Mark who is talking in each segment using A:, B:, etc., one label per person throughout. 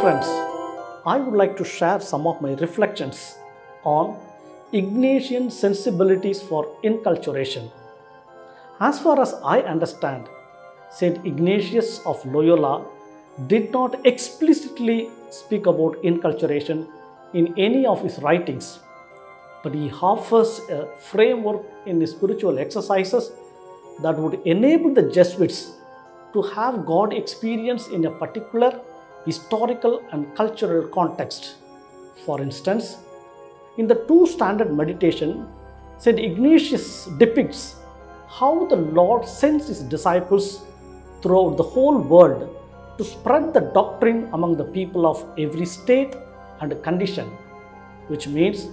A: friends, I would like to share some of my reflections on Ignatian sensibilities for inculturation. As far as I understand, Saint Ignatius of Loyola did not explicitly speak about inculturation in any of his writings, but he offers a framework in his spiritual exercises that would enable the Jesuits to have God experience in a particular historical and cultural context. For instance, in the two standard meditation, St. Ignatius depicts how the Lord sends his disciples throughout the whole world to spread the doctrine among the people of every state and condition, which means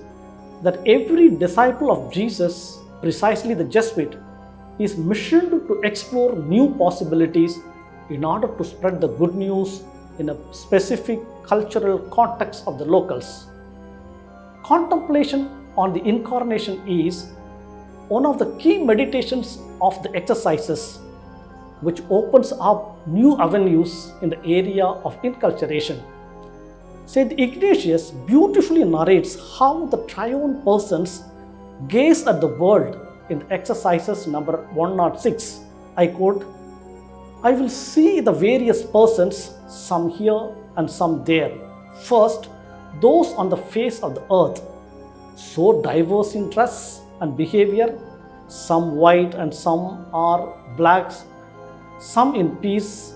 A: that every disciple of Jesus, precisely the Jesuit, is missioned to explore new possibilities in order to spread the good news in a specific cultural context of the locals. Contemplation on the Incarnation is one of the key meditations of the exercises, which opens up new avenues in the area of inculturation. Saint Ignatius beautifully narrates how the triune persons gaze at the world in exercises number 106. I quote, "I will see the various persons, some here and some there. First, those on the face of the earth, so diverse in dress and behavior, some white and some are blacks, some in peace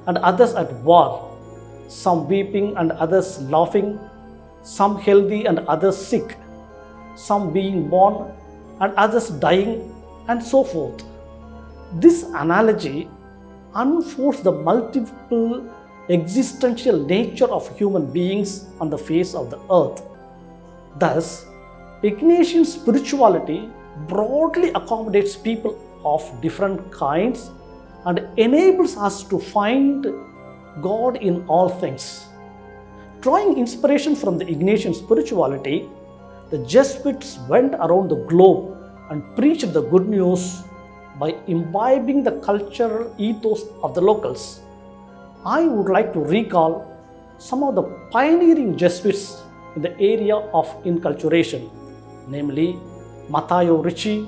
A: and others at war, some weeping and others laughing, some healthy and others sick, some being born and others dying, and so forth." This analogy unfolds the multiple existential nature of human beings on the face of the earth. Thus, Ignatian spirituality broadly accommodates people of different kinds and enables us to find God in all things. Drawing inspiration from the Ignatian spirituality, the Jesuits went around the globe and preached the good news by imbibing the cultural ethos of the locals. I would like to recall some of the pioneering Jesuits in the area of inculturation, namely Matteo Ricci,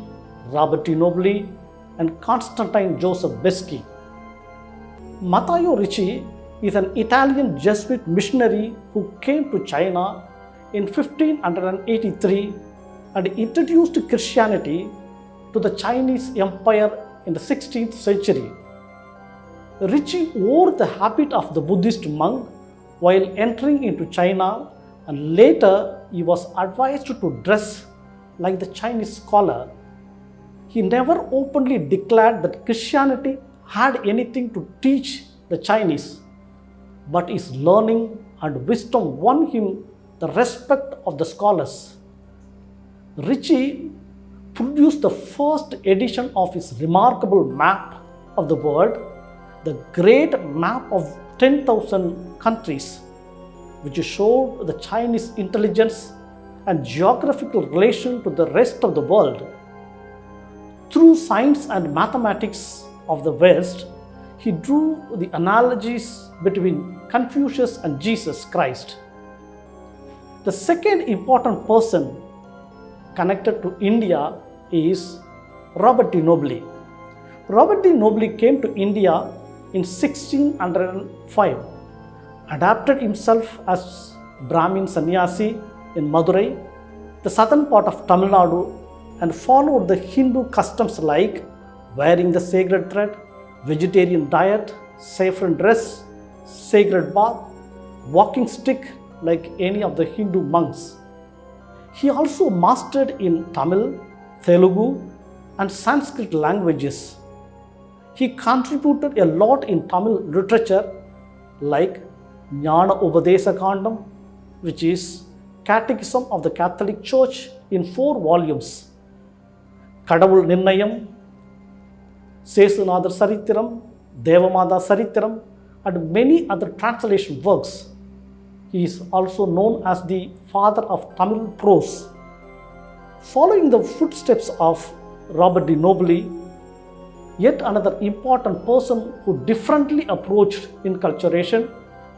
A: Robert Di Nobili, and Constantine Joseph Beschi. Matteo Ricci is an Italian Jesuit missionary who came to China in 1583 and introduced Christianity to the Chinese Empire in the 16th century. Ricci wore the habit of the Buddhist monk while entering into China, and later he was advised to dress like the Chinese scholar. He never openly declared that Christianity had anything to teach the Chinese, but his learning and wisdom won him the respect of the scholars. Ricci produced the first edition of his remarkable map of the world, the Great Map of 10,000 Countries, which showed the Chinese intelligence and geographical relation to the rest of the world. Through science and mathematics of the West, he drew the analogies between Confucius and Jesus Christ. The second important person connected to India is Robert Di Nobili. Robert Di Nobili came to India in 1605, adapted himself as Brahmin sannyasi in Madurai, the southern part of Tamil Nadu, and followed the Hindu customs like wearing the sacred thread, vegetarian diet, saffron dress, sacred bath, walking stick like any of the Hindu monks. He also mastered in Tamil, Telugu, and Sanskrit languages. He contributed a lot in Tamil literature like Jnana Upadesa Kandam, which is Catechism of the Catholic Church in 4 volumes, Kadavul Nirnayam, Sesunadar Sarithiram, Devamada Sarithiram, and many other translation works. He is also known as the father of Tamil prose. Following the footsteps of Robert Di Nobili, yet another important person who differently approached inculturation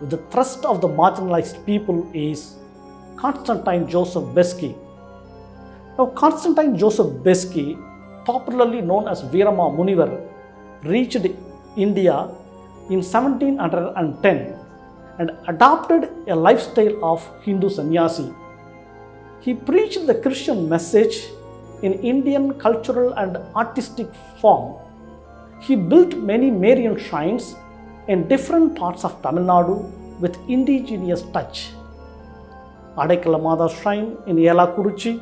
A: with the thrust of the marginalized people is Constantine Joseph Beski. Now, Constantine Joseph Beski, popularly known as Virama Munivar, reached India in 1710 and adopted a lifestyle of Hindu sannyasi. He preached the Christian message in Indian cultural and artistic form. He built many Marian shrines in different parts of Tamil Nadu with indigenous touch. Adaikala Mada Shrine in Yelakuruchi,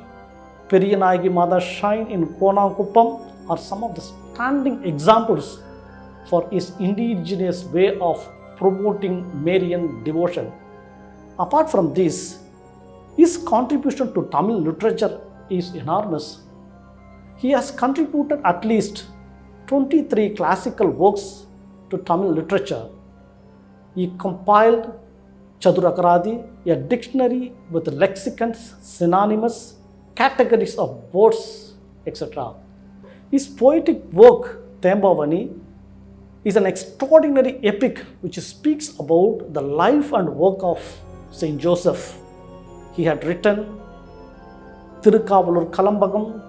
A: Periyanagi Mada Shrine in Konakuppam are some of the standing examples for his indigenous way of promoting Marian devotion. Apart from this, his contribution to Tamil literature is enormous. He has contributed at least 23 classical works to Tamil literature. He compiled Chadurakaradi, a dictionary with lexicons, synonyms, categories of words, etc. His poetic work, Thembavani, is an extraordinary epic which speaks about the life and work of Saint Joseph. He had written Thirukavalur Kalambagam,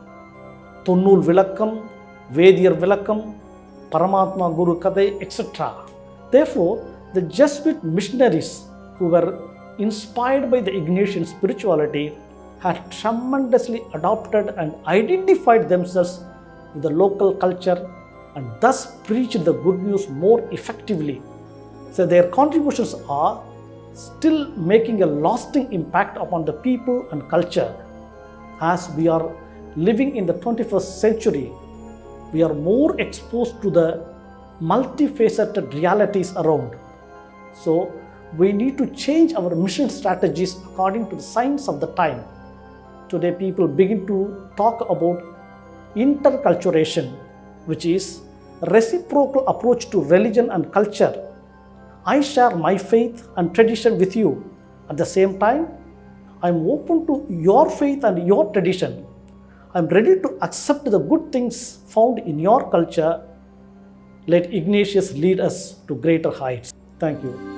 A: Thonnul Vilakkam, Vediyar Vilakkam, Paramatma Guru Kadai, etc. Therefore, the Jesuit missionaries who were inspired by the Ignatian spirituality had tremendously adopted and identified themselves with the local culture and thus preached the good news more effectively. So their contributions are still making a lasting impact upon the people and culture. As we are living in the 21st century, we are more exposed to the multifaceted realities around. So we need to change our mission strategies according to the signs of the time. Today people begin to talk about interculturation, which is a reciprocal approach to religion and culture. I share my faith and tradition with you. At the same time, I am open to your faith and your tradition. I am ready to accept the good things found in your culture. Let Ignatius lead us to greater heights. Thank you.